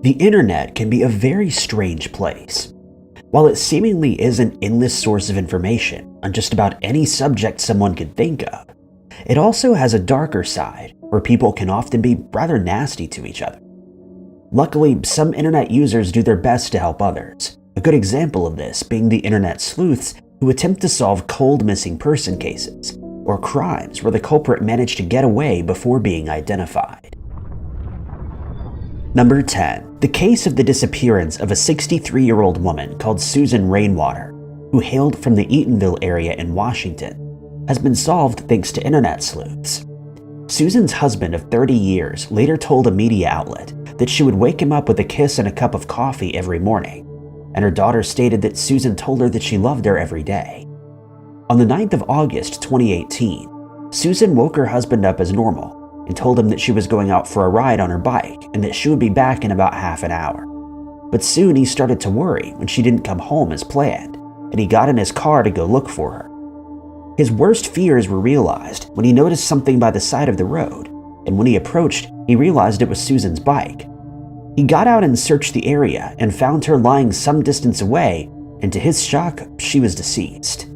The internet can be a very strange place. While it seemingly is an endless source of information on just about any subject someone could think of, it also has a darker side where people can often be rather nasty to each other. Luckily, some internet users do their best to help others, a good example of this being the internet sleuths who attempt to solve cold missing person cases or crimes where the culprit managed to get away before being identified. Number 10. The case of the disappearance of a 63-year-old woman called Susan Rainwater, who hailed from the Eatonville area in Washington, has been solved thanks to internet sleuths. Susan's husband of 30 years later told a media outlet that she would wake him up with a kiss and a cup of coffee every morning, and her daughter stated that Susan told her that she loved her every day. On the 9th of August 2018, Susan woke her husband up as normal and told him that she was going out for a ride on her bike and that she would be back in about half an hour. But soon he started to worry when she didn't come home as planned, and he got in his car to go look for her. His worst fears were realized when he noticed something by the side of the road, and when he approached, he realized it was Susan's bike. He got out and searched the area and found her lying some distance away, and to his shock, she was deceased.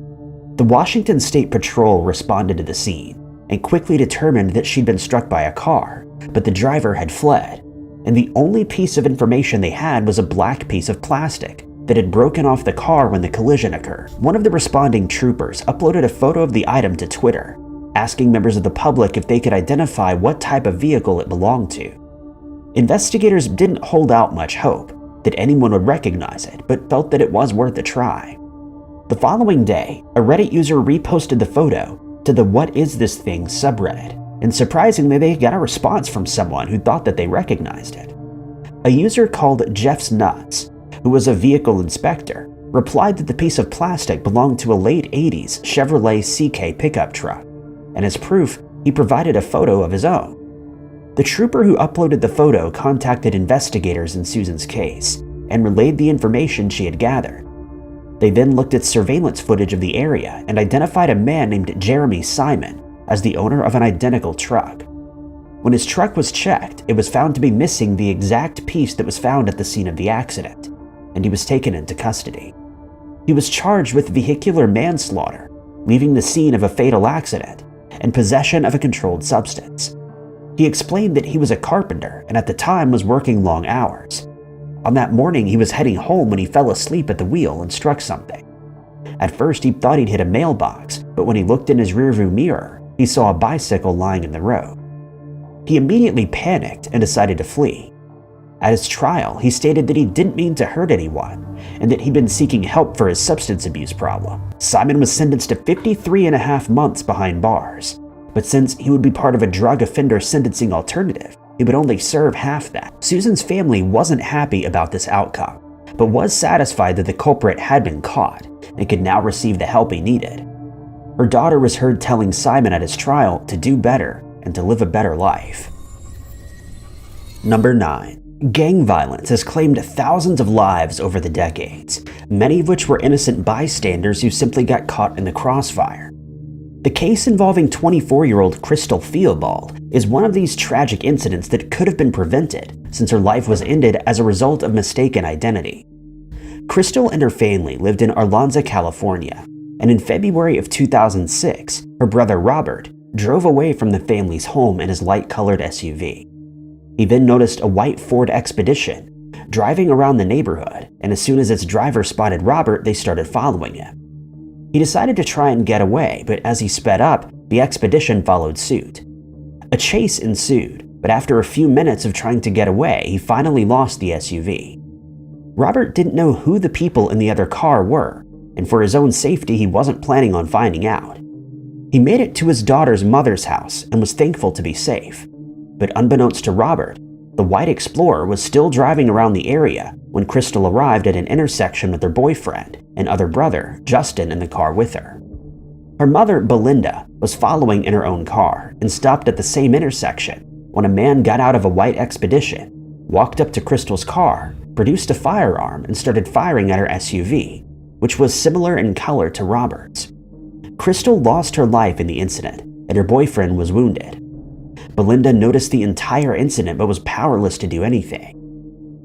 The Washington State Patrol responded to the scene and quickly determined that she'd been struck by a car, but the driver had fled, and the only piece of information they had was a black piece of plastic that had broken off the car when the collision occurred. One of the responding troopers uploaded a photo of the item to Twitter, asking members of the public if they could identify what type of vehicle it belonged to. Investigators didn't hold out much hope that anyone would recognize it, but felt that it was worth a try. The following day, a Reddit user reposted the photo to the What Is This Thing subreddit, and surprisingly they got a response from someone who thought that they recognized it. A user called Jeff's Nuts, who was a vehicle inspector, replied that the piece of plastic belonged to a late 80s Chevrolet CK pickup truck, and as proof, he provided a photo of his own. The trooper who uploaded the photo contacted investigators in Susan's case and relayed the information she had gathered. They then looked at surveillance footage of the area and identified a man named Jeremy Simon as the owner of an identical truck. When his truck was checked, it was found to be missing the exact piece that was found at the scene of the accident, and he was taken into custody. He was charged with vehicular manslaughter, leaving the scene of a fatal accident, and possession of a controlled substance. He explained that he was a carpenter and at the time was working long hours. On that morning, he was heading home when he fell asleep at the wheel and struck something. At first, he thought he'd hit a mailbox, but when he looked in his rearview mirror, he saw a bicycle lying in the road. He immediately panicked and decided to flee. At his trial, he stated that he didn't mean to hurt anyone and that he'd been seeking help for his substance abuse problem. Simon was sentenced to 53.5 months behind bars, but since he would be part of a drug offender sentencing alternative, he would only serve half that. Susan's family wasn't happy about this outcome, but was satisfied that the culprit had been caught and could now receive the help he needed. Her daughter was heard telling Simon at his trial to do better and to live a better life. Number 9. Gang violence has claimed thousands of lives over the decades, many of which were innocent bystanders who simply got caught in the crossfire. The case involving 24-year-old Crystal Theobald is one of these tragic incidents that could have been prevented since her life was ended as a result of mistaken identity. Crystal and her family lived in Arlanza, California, and in February of 2006, her brother Robert drove away from the family's home in his light-colored SUV. He then noticed a white Ford Expedition driving around the neighborhood, and as soon as its driver spotted Robert, they started following him. He decided to try and get away, but as he sped up, the Expedition followed suit. A chase ensued, but after a few minutes of trying to get away, he finally lost the SUV. Robert didn't know who the people in the other car were, and for his own safety, he wasn't planning on finding out. He made it to his daughter's mother's house and was thankful to be safe. But unbeknownst to Robert, the white Explorer was still driving around the area when Crystal arrived at an intersection with her boyfriend and other brother, Justin, in the car with her. Her mother, Belinda, was following in her own car and stopped at the same intersection when a man got out of a white Expedition, walked up to Crystal's car, produced a firearm, and started firing at her SUV, which was similar in color to Robert's. Crystal lost her life in the incident, and her boyfriend was wounded. Belinda noticed the entire incident but was powerless to do anything.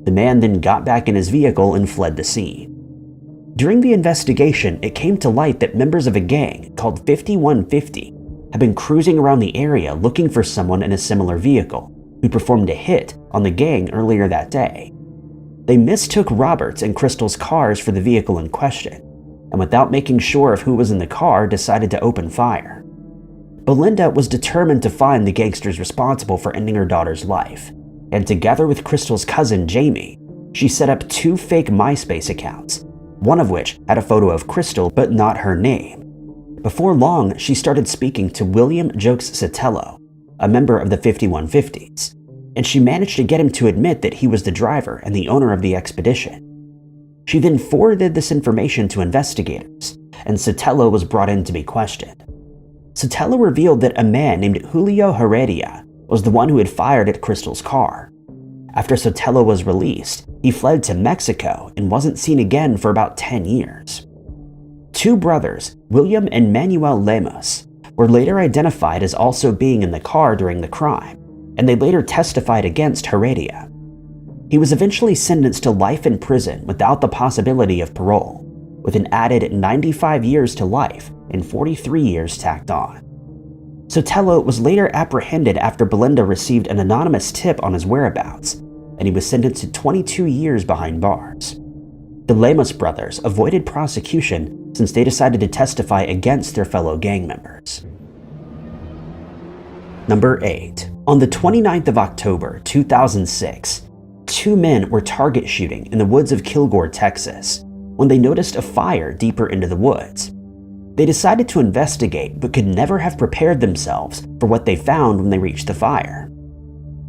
The man then got back in his vehicle and fled the scene. During the investigation, it came to light that members of a gang called 5150 had been cruising around the area looking for someone in a similar vehicle who performed a hit on the gang earlier that day. They mistook Robert's and Crystal's cars for the vehicle in question, and without making sure of who was in the car, decided to open fire. Belinda was determined to find the gangsters responsible for ending her daughter's life, and together with Crystal's cousin Jamie, she set up 2 fake MySpace accounts, one of which had a photo of Crystal but not her name. Before long, she started speaking to William Jokes Sotelo, a member of the 5150s, and she managed to get him to admit that he was the driver and the owner of the expedition. She then forwarded this information to investigators, and Sotelo was brought in to be questioned. Sotelo revealed that a man named Julio Heredia was the one who had fired at Crystal's car. After Sotelo was released, he fled to Mexico and wasn't seen again for about 10 years. 2 brothers, William and Manuel Lemos, were later identified as also being in the car during the crime, and they later testified against Heredia. He was eventually sentenced to life in prison without the possibility of parole, with an added 95 years to life and 43 years tacked on. Sotelo was later apprehended after Belinda received an anonymous tip on his whereabouts, and he was sentenced to 22 years behind bars. The Lemos brothers avoided prosecution since they decided to testify against their fellow gang members. Number 8. On the 29th of October 2006, 2 men were target shooting in the woods of Kilgore, Texas, when they noticed a fire deeper into the woods. They decided to investigate but could never have prepared themselves for what they found when they reached the fire.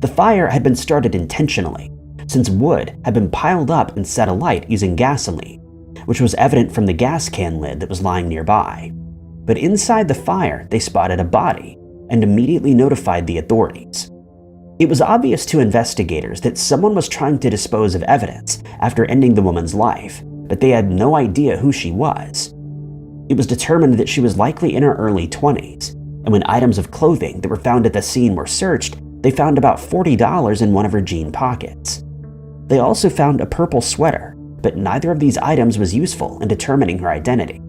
The fire had been started intentionally, since wood had been piled up and set alight using gasoline, which was evident from the gas can lid that was lying nearby. But inside the fire, they spotted a body and immediately notified the authorities. It was obvious to investigators that someone was trying to dispose of evidence after ending the woman's life, but they had no idea who she was. It was determined that she was likely in her early 20s, and when items of clothing that were found at the scene were searched, they found about $40 in one of her jean pockets. They also found a purple sweater, but neither of these items was useful in determining her identity.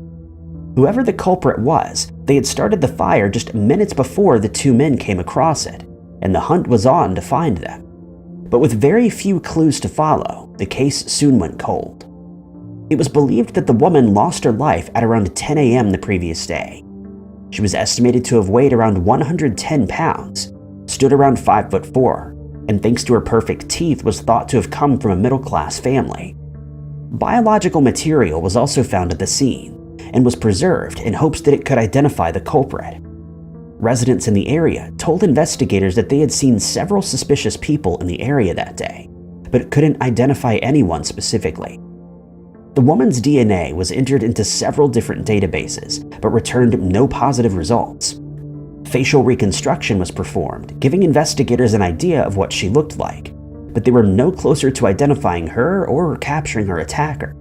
Whoever the culprit was, they had started the fire just minutes before the 2 men came across it, and the hunt was on to find them. But with very few clues to follow, the case soon went cold. It was believed that the woman lost her life at around 10 a.m. the previous day. She was estimated to have weighed around 110 pounds, stood around 5'4", and thanks to her perfect teeth was thought to have come from a middle-class family. Biological material was also found at the scene and was preserved in hopes that it could identify the culprit. Residents in the area told investigators that they had seen several suspicious people in the area that day, but couldn't identify anyone specifically. The woman's DNA was entered into several different databases, but returned no positive results. Facial reconstruction was performed, giving investigators an idea of what she looked like, but they were no closer to identifying her or capturing her attacker.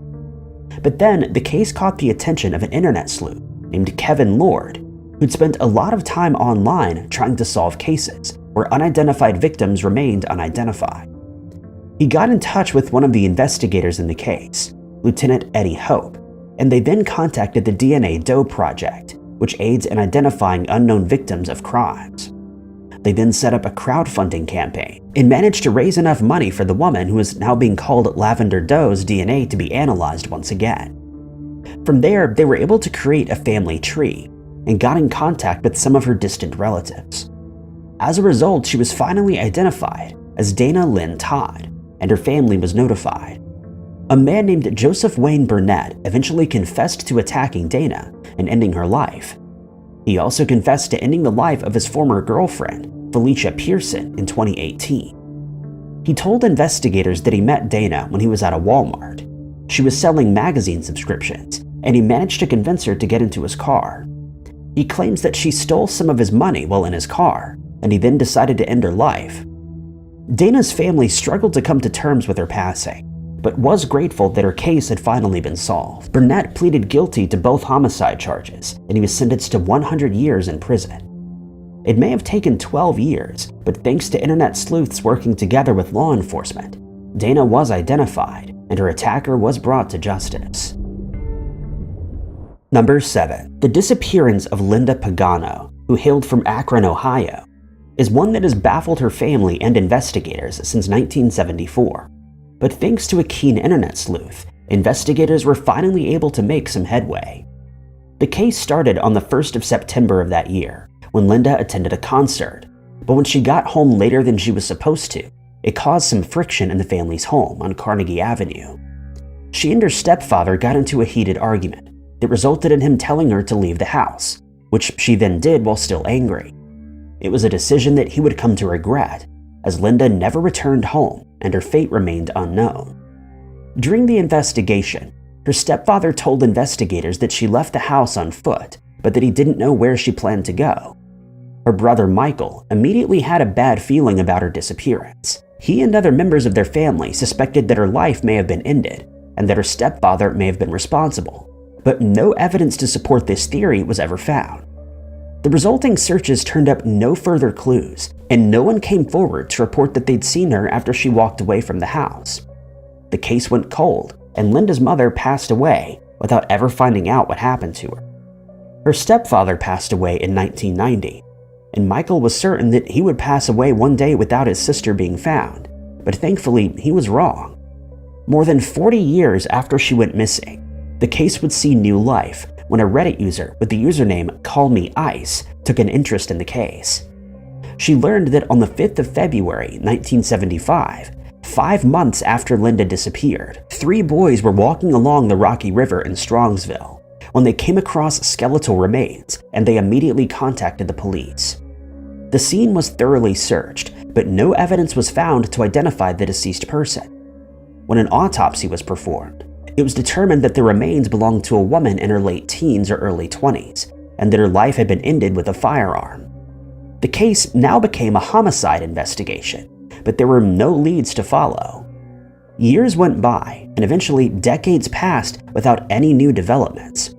But then, the case caught the attention of an internet sleuth named Kevin Lord, who'd spent a lot of time online trying to solve cases where unidentified victims remained unidentified. He got in touch with one of the investigators in the case, Lieutenant Eddie Hope, and they then contacted the DNA Doe Project, which aids in identifying unknown victims of crimes. They then set up a crowdfunding campaign and managed to raise enough money for the woman who is now being called Lavender Doe's DNA to be analyzed once again. From there, they were able to create a family tree and got in contact with some of her distant relatives. As a result, she was finally identified as Dana Lynn Todd, and her family was notified. A man named Joseph Wayne Burnett eventually confessed to attacking Dana and ending her life. He also confessed to ending the life of his former girlfriend, Felicia Pearson, in 2018. He told investigators that he met Dana when he was at a Walmart. She was selling magazine subscriptions, and he managed to convince her to get into his car. He claims that she stole some of his money while in his car, and he then decided to end her life. Dana's family struggled to come to terms with her passing, but was grateful that her case had finally been solved. Burnett pleaded guilty to both homicide charges, and he was sentenced to 100 years in prison. It may have taken 12 years, but thanks to internet sleuths working together with law enforcement, Dana was identified and her attacker was brought to justice. Number 7. The disappearance of Linda Pagano, who hailed from Akron, Ohio, is one that has baffled her family and investigators since 1974. But thanks to a keen internet sleuth, investigators were finally able to make some headway. The case started on the 1st of September of that year, when Linda attended a concert, but when she got home later than she was supposed to, it caused some friction in the family's home on Carnegie Avenue. She and her stepfather got into a heated argument that resulted in him telling her to leave the house, which she then did while still angry. It was a decision that he would come to regret, as Linda never returned home and her fate remained unknown. During the investigation, her stepfather told investigators that she left the house on foot, but that he didn't know where she planned to go. Her brother Michael immediately had a bad feeling about her disappearance. He and other members of their family suspected that her life may have been ended and that her stepfather may have been responsible, but no evidence to support this theory was ever found. The resulting searches turned up no further clues, and no one came forward to report that they'd seen her after she walked away from the house. The case went cold, and Linda's mother passed away without ever finding out what happened to her. Her stepfather passed away in 1990, and Michael was certain that he would pass away one day without his sister being found, but thankfully he was wrong. More than 40 years after she went missing, the case would see new life when a Reddit user with the username CallMeIce took an interest in the case. She learned that on the 5th of February 1975, 5 months after Linda disappeared, 3 boys were walking along the Rocky River in Strongsville when they came across skeletal remains, and they immediately contacted the police. The scene was thoroughly searched, but no evidence was found to identify the deceased person. When an autopsy was performed, it was determined that the remains belonged to a woman in her late teens or early 20s, and that her life had been ended with a firearm. The case now became a homicide investigation, but there were no leads to follow. Years went by, and eventually decades passed without any new developments.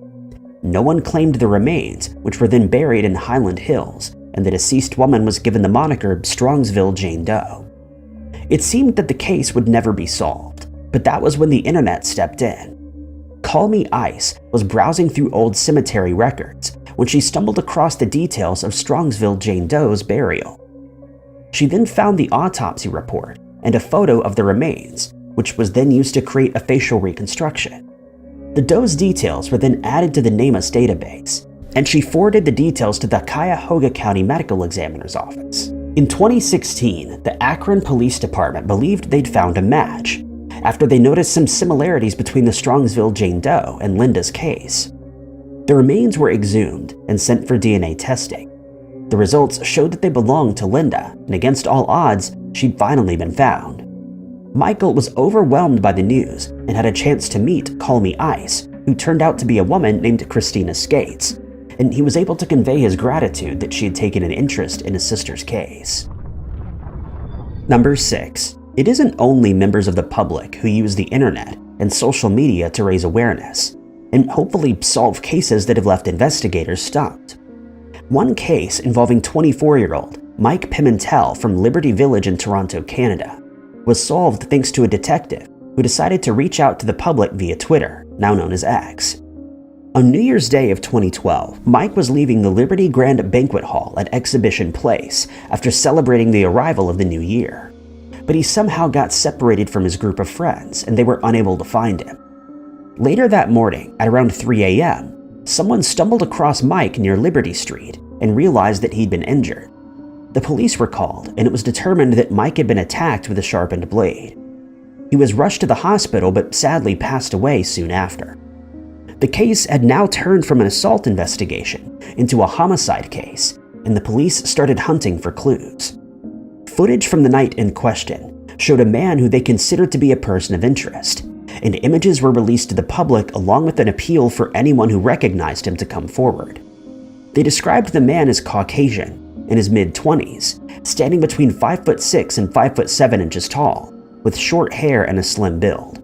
No one claimed the remains, which were then buried in Highland Hills, and the deceased woman was given the moniker Strongsville Jane Doe. It seemed that the case would never be solved, but that was when the internet stepped in. CallMeIce was browsing through old cemetery records when she stumbled across the details of Strongsville Jane Doe's burial. She then found the autopsy report and a photo of the remains, which was then used to create a facial reconstruction. The Doe's details were then added to the NamUs database, and she forwarded the details to the Cuyahoga County Medical Examiner's office. In 2016, the Akron Police Department believed they'd found a match after they noticed some similarities between the Strongsville Jane Doe and Linda's case. The remains were exhumed and sent for DNA testing. The results showed that they belonged to Linda, and against all odds, she'd finally been found. Michael was overwhelmed by the news and had a chance to meet CallMeIce, who turned out to be a woman named Christina Skates, and he was able to convey his gratitude that she had taken an interest in his sister's case. Number 6. It isn't only members of the public who use the internet and social media to raise awareness, and hopefully solve cases that have left investigators stumped. One case involving 24-year-old Mike Pimentel from Liberty Village in Toronto, Canada, was solved thanks to a detective who decided to reach out to the public via Twitter, now known as X. On New Year's Day of 2012, Mike was leaving the Liberty Grand Banquet Hall at Exhibition Place after celebrating the arrival of the new year. But he somehow got separated from his group of friends and they were unable to find him. Later that morning, at around 3 a.m., someone stumbled across Mike near Liberty Street and realized that he'd been injured. The police were called, and it was determined that Mike had been attacked with a sharpened blade. He was rushed to the hospital but sadly passed away soon after. The case had now turned from an assault investigation into a homicide case, and the police started hunting for clues. Footage from the night in question showed a man who they considered to be a person of interest, and images were released to the public along with an appeal for anyone who recognized him to come forward. They described the man as Caucasian, in his mid-20s, standing between 5'6" and 5'7" inches tall, with short hair and a slim build.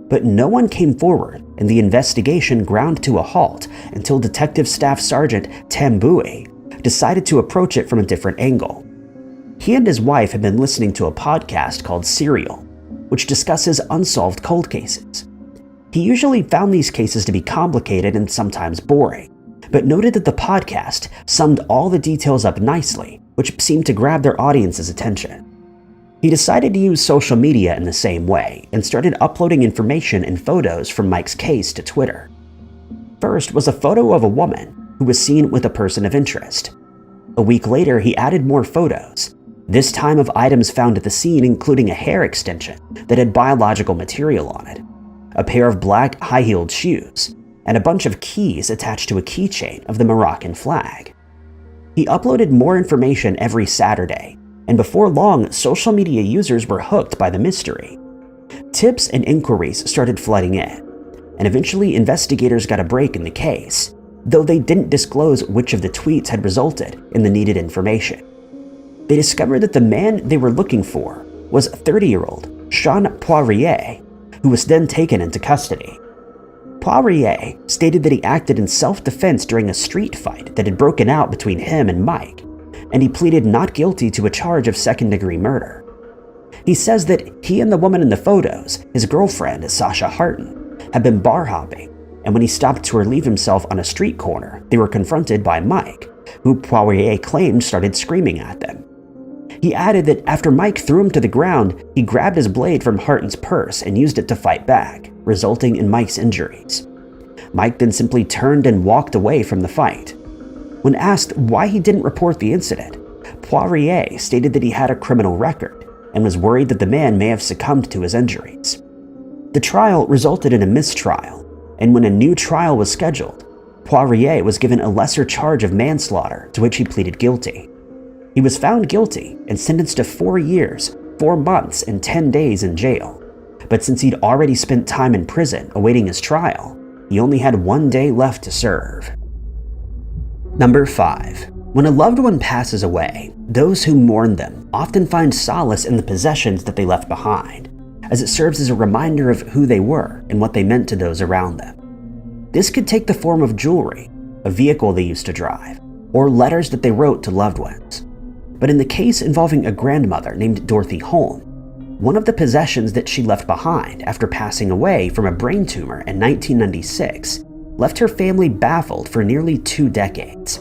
But no one came forward, and the investigation ground to a halt until Detective Staff Sergeant Tim Bowie decided to approach it from a different angle. He and his wife had been listening to a podcast called Serial, which discusses unsolved cold cases. He usually found these cases to be complicated and sometimes boring, but noted that the podcast summed all the details up nicely, which seemed to grab their audience's attention. He decided to use social media in the same way and started uploading information and photos from Mike's case to Twitter. First was a photo of a woman who was seen with a person of interest. A week later, he added more photos, this time of items found at the scene, including a hair extension that had biological material on it, a pair of black high-heeled shoes, and a bunch of keys attached to a keychain of the Moroccan flag. He uploaded more information every Saturday, and before long, social media users were hooked by the mystery. Tips and inquiries started flooding in, and eventually investigators got a break in the case, though they didn't disclose which of the tweets had resulted in the needed information. They discovered that the man they were looking for was 30-year-old Sean Poirier, who was then taken into custody. Poirier stated that he acted in self-defense during a street fight that had broken out between him and Mike, and he pleaded not guilty to a charge of second-degree murder. He says that he and the woman in the photos, his girlfriend Sasha Harton, had been bar hopping, and when he stopped to relieve himself on a street corner, they were confronted by Mike, who Poirier claimed started screaming at them. He added that after Mike threw him to the ground, he grabbed his blade from Harton's purse and used it to fight back, resulting in Mike's injuries. Mike then simply turned and walked away from the fight. When asked why he didn't report the incident, Poirier stated that he had a criminal record and was worried that the man may have succumbed to his injuries. The trial resulted in a mistrial, and when a new trial was scheduled, Poirier was given a lesser charge of manslaughter, to which he pleaded guilty. He was found guilty and sentenced to 4 years, 4 months, and 10 days in jail. But since he'd already spent time in prison awaiting his trial, he only had 1 day left to serve. Number 5. When a loved one passes away, those who mourn them often find solace in the possessions that they left behind, as it serves as a reminder of who they were and what they meant to those around them. This could take the form of jewelry, a vehicle they used to drive, or letters that they wrote to loved ones. But in the case involving a grandmother named Dorothy Holm, one of the possessions that she left behind after passing away from a brain tumor in 1996 left her family baffled for nearly 2 decades.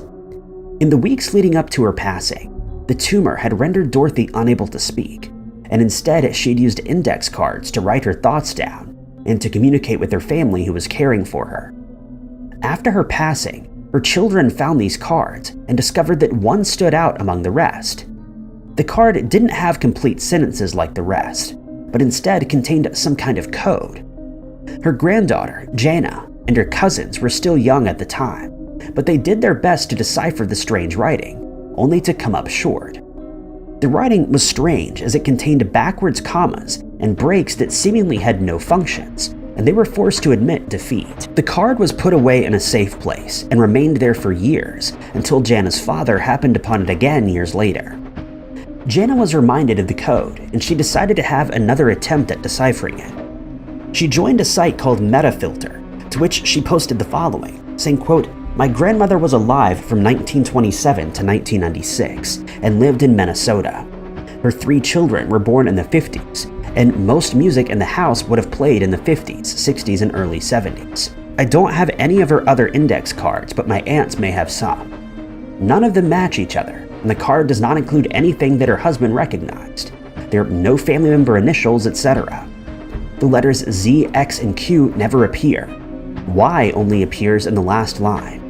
In the weeks leading up to her passing, the tumor had rendered Dorothy unable to speak, and instead she'd used index cards to write her thoughts down and to communicate with her family who was caring for her. After her passing, her children found these cards and discovered that one stood out among the rest. The card didn't have complete sentences like the rest, but instead contained some kind of code. Her granddaughter, Jana, and her cousins were still young at the time, but they did their best to decipher the strange writing, only to come up short. The writing was strange as it contained backwards commas and breaks that seemingly had no functions, and they were forced to admit defeat. The card was put away in a safe place and remained there for years until Jana's father happened upon it again years later. Jana was reminded of the code, and she decided to have another attempt at deciphering it. She joined a site called Metafilter, to which she posted the following, saying, quote, "My grandmother was alive from 1927 to 1996 and lived in Minnesota. Her 3 children were born in the 50s, and most music in the house would have played in the 50s, 60s, and early 70s. I don't have any of her other index cards, but my aunts may have some. None of them match each other, and the card does not include anything that her husband recognized. There are no family member initials, etc. The letters Z, X, and Q never appear. Y only appears in the last line."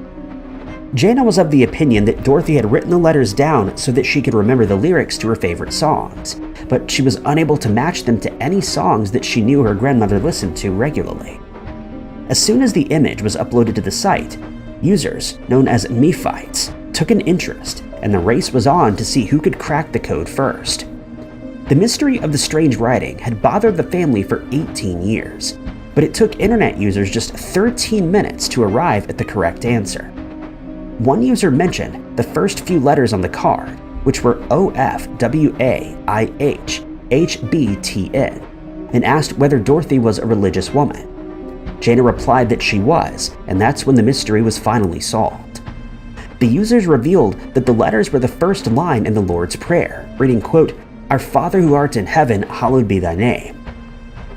Jana was of the opinion that Dorothy had written the letters down so that she could remember the lyrics to her favorite songs, but she was unable to match them to any songs that she knew her grandmother listened to regularly. As soon as the image was uploaded to the site, users, known as Nephites, took an interest, and the race was on to see who could crack the code first. The mystery of the strange writing had bothered the family for 18 years, but it took internet users just 13 minutes to arrive at the correct answer. One user mentioned the first few letters on the card, which were OFWAIHHBTN, and asked whether Dorothy was a religious woman. Jana replied that she was, and that's when the mystery was finally solved. The users revealed that the letters were the first line in the Lord's Prayer, reading, quote, "Our Father who art in heaven, hallowed be thy name,"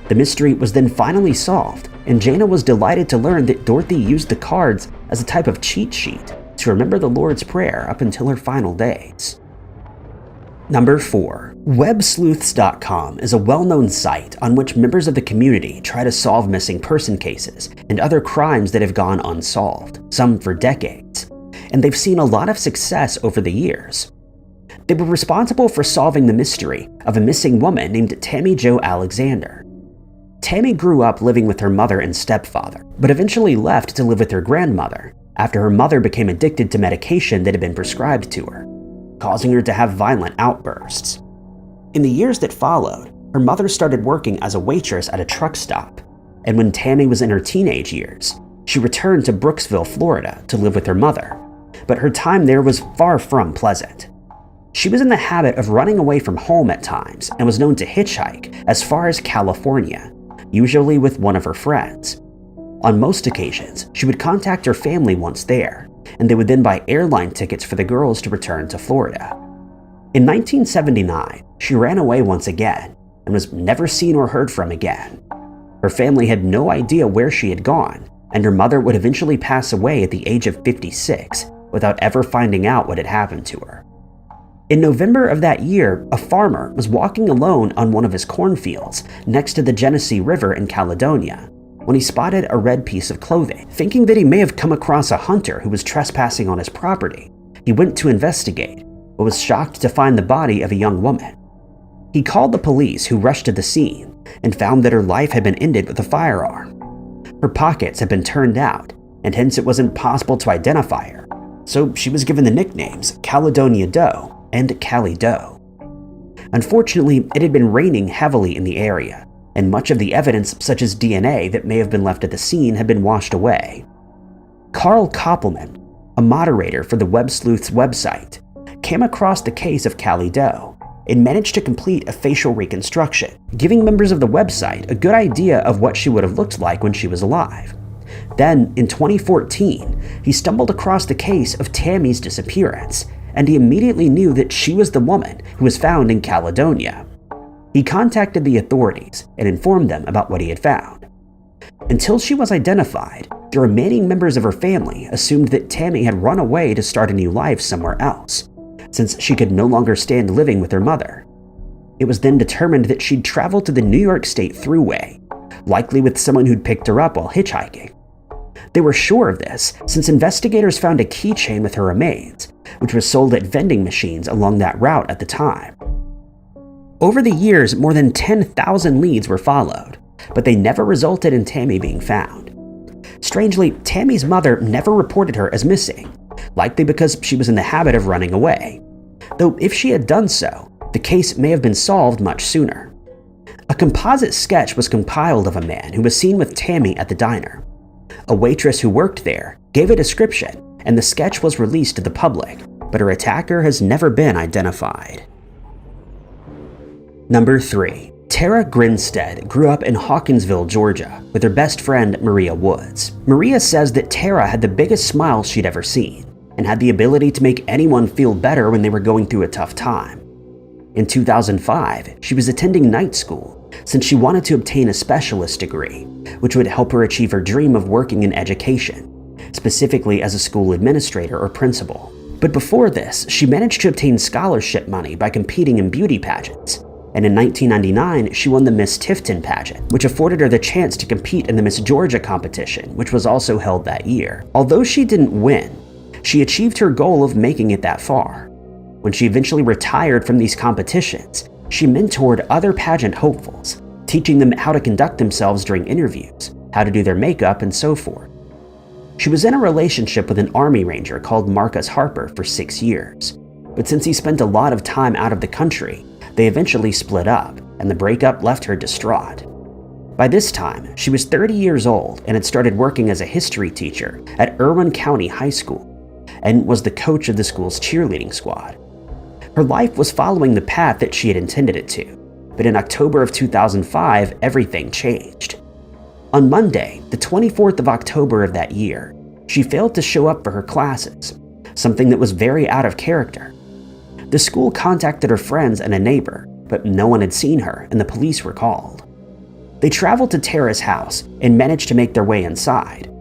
The mystery was then finally solved, and Jana was delighted to learn that Dorothy used the cards as a type of cheat sheet to remember the Lord's Prayer up until her final days. Number 4. WebSleuths.com is a well-known site on which members of the community try to solve missing person cases and other crimes that have gone unsolved, some for decades, and they've seen a lot of success over the years. They were responsible for solving the mystery of a missing woman named Tammy Jo Alexander. Tammy grew up living with her mother and stepfather, but eventually left to live with her grandmother after her mother became addicted to medication that had been prescribed to her, causing her to have violent outbursts. In the years that followed, her mother started working as a waitress at a truck stop, and when Tammy was in her teenage years, she returned to Brooksville, Florida to live with her mother, but her time there was far from pleasant. She was in the habit of running away from home at times and was known to hitchhike as far as California, usually with one of her friends. On most occasions, she would contact her family once there, and they would then buy airline tickets for the girls to return to Florida. In 1979, she ran away once again and was never seen or heard from again. Her family had no idea where she had gone, and her mother would eventually pass away at the age of 56 without ever finding out what had happened to her. In November of that year, a farmer was walking alone on one of his cornfields next to the Genesee River in Caledonia when he spotted a red piece of clothing. Thinking that he may have come across a hunter who was trespassing on his property, he went to investigate, but was shocked to find the body of a young woman. He called the police, who rushed to the scene and found that her life had been ended with a firearm. Her pockets had been turned out, and hence it was impossible to identify her, so she was given the nicknames Caledonia Doe and Callie Doe. Unfortunately, it had been raining heavily in the area, and much of the evidence, such as DNA that may have been left at the scene, had been washed away. Carl Koppelman, a moderator for the Web Sleuths website, came across the case of Callie Doe and managed to complete a facial reconstruction, giving members of the website a good idea of what she would have looked like when she was alive. Then, in 2014, he stumbled across the case of Tammy's disappearance, and he immediately knew that she was the woman who was found in Caledonia. He contacted the authorities and informed them about what he had found. Until she was identified, the remaining members of her family assumed that Tammy had run away to start a new life somewhere else, since she could no longer stand living with her mother. It was then determined that she'd traveled to the New York State Thruway, likely with someone who'd picked her up while hitchhiking. They were sure of this since investigators found a keychain with her remains, which was sold at vending machines along that route at the time. Over the years, more than 10,000 leads were followed, but they never resulted in Tammy being found. Strangely, Tammy's mother never reported her as missing, likely because she was in the habit of running away, though if she had done so, the case may have been solved much sooner. A composite sketch was compiled of a man who was seen with Tammy at the diner. A waitress who worked there gave a description, and the sketch was released to the public, but her attacker has never been identified. Number 3. Tara Grinstead grew up in Hawkinsville, Georgia, with her best friend Maria Woods. Maria says that Tara had the biggest smile she'd ever seen, and had the ability to make anyone feel better when they were going through a tough time. In 2005, she was attending night school since she wanted to obtain a specialist degree, which would help her achieve her dream of working in education, specifically as a school administrator or principal. But before this, she managed to obtain scholarship money by competing in beauty pageants, and in 1999, she won the Miss Tifton pageant, which afforded her the chance to compete in the Miss Georgia competition, which was also held that year. Although she didn't win, she achieved her goal of making it that far. When she eventually retired from these competitions, she mentored other pageant hopefuls, teaching them how to conduct themselves during interviews, how to do their makeup, and so forth. She was in a relationship with an Army Ranger called Marcus Harper for 6 years, but since he spent a lot of time out of the country, they eventually split up, and the breakup left her distraught. By this time, she was 30 years old and had started working as a history teacher at Irwin County High School, and was the coach of the school's cheerleading squad. Her life was following the path that she had intended it to, but in October of 2005, everything changed. On Monday, the 24th of October of that year, she failed to show up for her classes, something that was very out of character. The school contacted her friends and a neighbor, but no one had seen her and the police were called. They traveled to Tara's house and managed to make their way inside.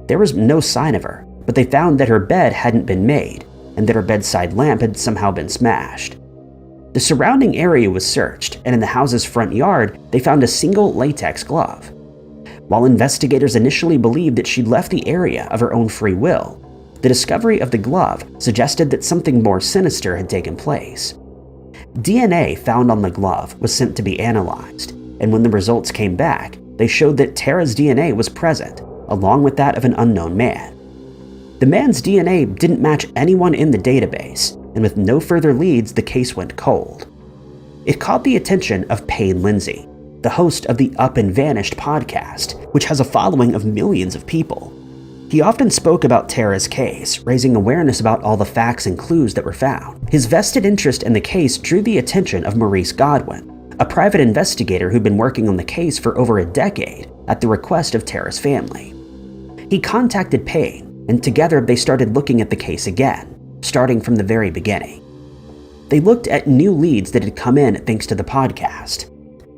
There was no sign of her, but they found that her bed hadn't been made and that her bedside lamp had somehow been smashed. The surrounding area was searched, and in the house's front yard, they found a single latex glove. While investigators initially believed that she'd left the area of her own free will, the discovery of the glove suggested that something more sinister had taken place. DNA found on the glove was sent to be analyzed, and when the results came back, they showed that Tara's DNA was present, along with that of an unknown man. The man's DNA didn't match anyone in the database, and with no further leads, the case went cold. It caught the attention of Payne Lindsay, the host of the Up and Vanished podcast, which has a following of millions of people. He often spoke about Tara's case, raising awareness about all the facts and clues that were found. His vested interest in the case drew the attention of Maurice Godwin, a private investigator who'd been working on the case for over a decade at the request of Tara's family. He contacted Payne, and together they started looking at the case again, starting from the very beginning. They looked at new leads that had come in thanks to the podcast.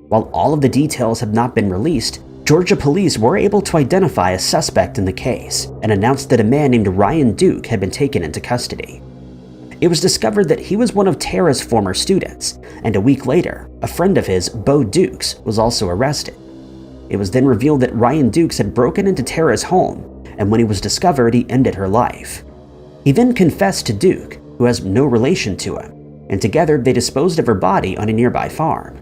While all of the details had not been released, Georgia police were able to identify a suspect in the case and announced that a man named Ryan Duke had been taken into custody. It was discovered that he was one of Tara's former students, and a week later, a friend of his, Bo Dukes, was also arrested. It was then revealed that Ryan Dukes had broken into Tara's home, and when he was discovered, he ended her life. He then confessed to Duke, who has no relation to him, and together they disposed of her body on a nearby farm.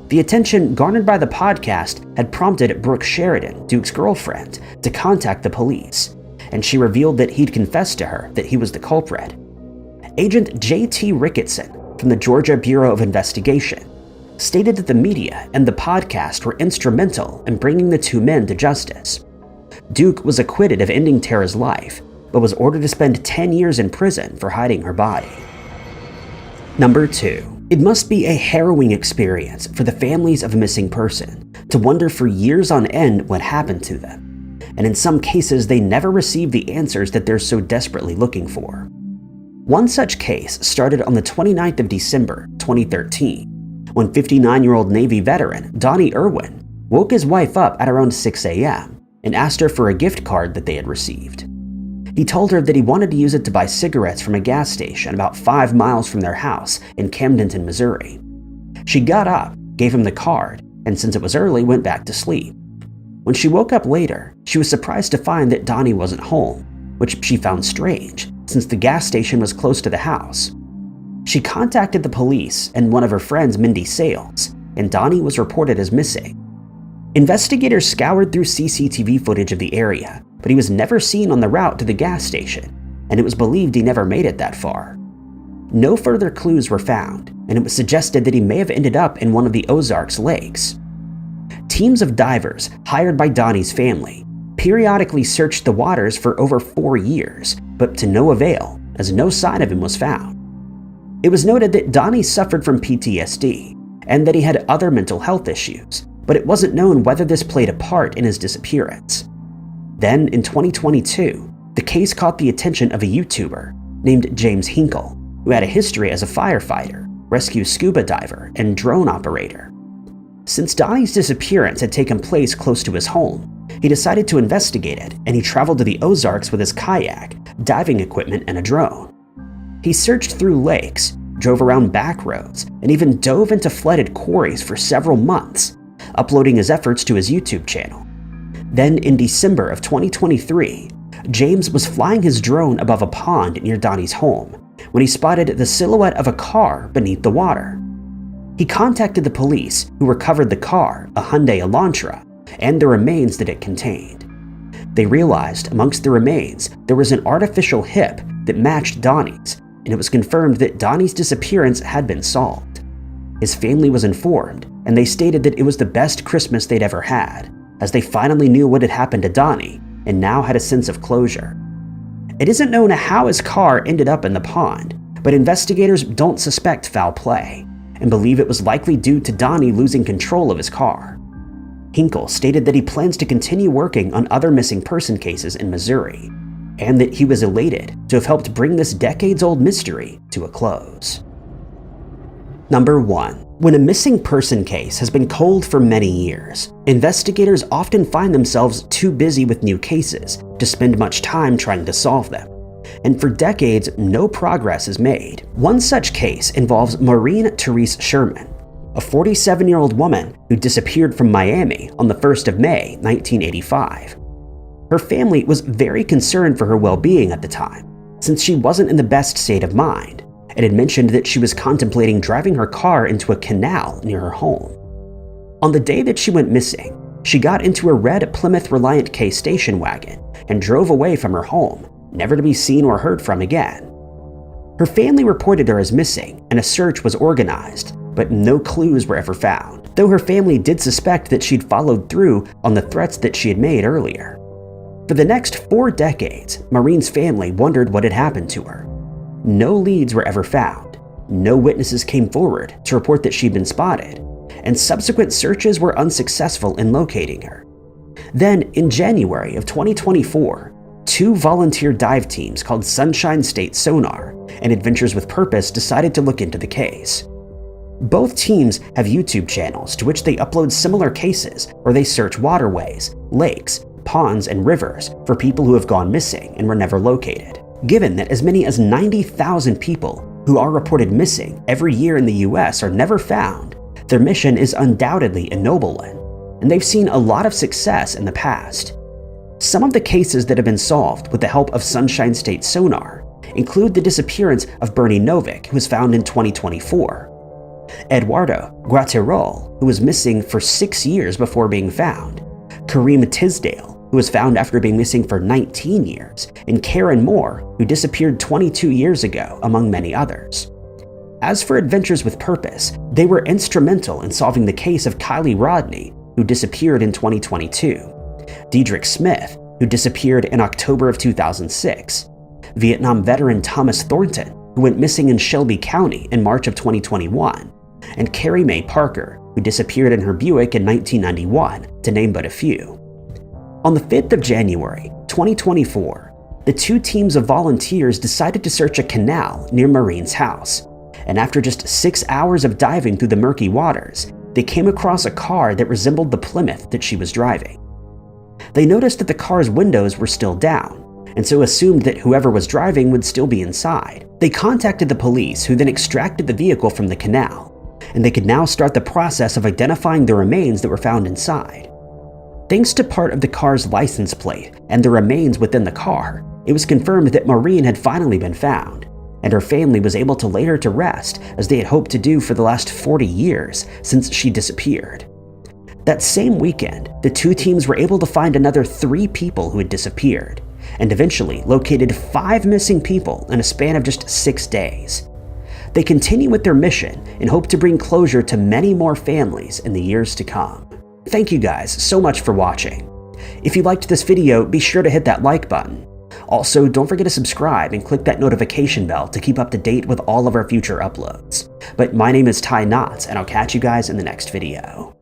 The attention garnered by the podcast had prompted Brooke Sheridan, Duke's girlfriend, to contact the police, and she revealed that he'd confessed to her that he was the culprit. Agent J.T. Ricketson from the Georgia Bureau of Investigation stated that the media and the podcast were instrumental in bringing the two men to justice. Duke was acquitted of ending Tara's life, but was ordered to spend 10 years in prison for hiding her body. Number 2. It must be a harrowing experience for the families of a missing person to wonder for years on end what happened to them, and in some cases they never receive the answers that they're so desperately looking for. One such case started on the 29th of December, 2013, when 59-year-old Navy veteran Donnie Irwin woke his wife up at around 6 a.m. and asked her for a gift card that they had received. He told her that he wanted to use it to buy cigarettes from a gas station about 5 miles from their house in Camdenton, Missouri. She got up, gave him the card, and since it was early, went back to sleep. When she woke up later, she was surprised to find that Donnie wasn't home, which she found strange since the gas station was close to the house. She contacted the police and one of her friends, Mindy Sales, and Donnie was reported as missing. Investigators scoured through CCTV footage of the area, but he was never seen on the route to the gas station, and it was believed he never made it that far. No further clues were found, and it was suggested that he may have ended up in one of the Ozarks lakes. Teams of divers hired by Donnie's family periodically searched the waters for over 4 years, but to no avail, as no sign of him was found. It was noted that Donnie suffered from PTSD, and that he had other mental health issues, but it wasn't known whether this played a part in his disappearance. Then, in 2022, the case caught the attention of a YouTuber named James Hinkle, who had a history as a firefighter, rescue scuba diver, and drone operator. Since Donnie's disappearance had taken place close to his home, he decided to investigate it, and he traveled to the Ozarks with his kayak, diving equipment, and a drone. He searched through lakes, drove around back roads, and even dove into flooded quarries for several months, uploading his efforts to his YouTube channel. Then, in December of 2023, James was flying his drone above a pond near Donnie's home when he spotted the silhouette of a car beneath the water. He contacted the police, who recovered the car, a Hyundai Elantra, and the remains that it contained. They realized amongst the remains there was an artificial hip that matched Donnie's, and it was confirmed that Donnie's disappearance had been solved. His family was informed, and they stated that it was the best Christmas they'd ever had, as they finally knew what had happened to Donnie and now had a sense of closure. It isn't known how his car ended up in the pond, but investigators don't suspect foul play and believe it was likely due to Donnie losing control of his car. Hinkle stated that he plans to continue working on other missing person cases in Missouri, and that he was elated to have helped bring this decades-old mystery to a close. Number 1. When a missing person case has been cold for many years, investigators often find themselves too busy with new cases to spend much time trying to solve them. And for decades, no progress is made. One such case involves Maureen Therese Sherman, a 47-year-old woman who disappeared from Miami on the 1st of May, 1985. Her family was very concerned for her well-being at the time, since she wasn't in the best state of mind, and had mentioned that she was contemplating driving her car into a canal near her home. On the day that she went missing, she got into a red Plymouth Reliant K station wagon and drove away from her home, never to be seen or heard from again. Her family reported her as missing, and a search was organized, but no clues were ever found, though her family did suspect that she'd followed through on the threats that she had made earlier. For the next 4 decades, Maureen's family wondered what had happened to her. No leads were ever found, no witnesses came forward to report that she'd been spotted, and subsequent searches were unsuccessful in locating her. Then, in January of 2024, 2 volunteer dive teams called Sunshine State Sonar and Adventures with Purpose decided to look into the case. Both teams have YouTube channels to which they upload similar cases where they search waterways, lakes, ponds, and rivers for people who have gone missing and were never located. Given that as many as 90,000 people who are reported missing every year in the US are never found, their mission is undoubtedly a noble one, and they've seen a lot of success in the past. Some of the cases that have been solved with the help of Sunshine State Sonar include the disappearance of Bernie Novick, who was found in 2024, Eduardo Guaterol, who was missing for 6 years before being found, Kareem Tisdale, who was found after being missing for 19 years, and Karen Moore, who disappeared 22 years ago, among many others. As for Adventures with Purpose, they were instrumental in solving the case of Kylie Rodney, who disappeared in 2022, Diedrich Smith, who disappeared in October of 2006, Vietnam veteran Thomas Thornton, who went missing in Shelby County in March of 2021, and Carrie Mae Parker, who disappeared in her Buick in 1991, to name but a few. On the 5th of January, 2024, the 2 teams of volunteers decided to search a canal near Maureen's house, and after just 6 hours of diving through the murky waters, they came across a car that resembled the Plymouth that she was driving. They noticed that the car's windows were still down, and so assumed that whoever was driving would still be inside. They contacted the police, who then extracted the vehicle from the canal, and they could now start the process of identifying the remains that were found inside. Thanks to part of the car's license plate and the remains within the car, it was confirmed that Maureen had finally been found, and her family was able to lay her to rest as they had hoped to do for the last 40 years since she disappeared. That same weekend, the 2 teams were able to find another 3 people who had disappeared, and eventually located 5 missing people in a span of just 6 days. They continue with their mission and hope to bring closure to many more families in the years to come. Thank you guys so much for watching. If you liked this video, be sure to hit that like button. Also, don't forget to subscribe and click that notification bell to keep up to date with all of our future uploads. But my name is Ty Knotts, and I'll catch you guys in the next video.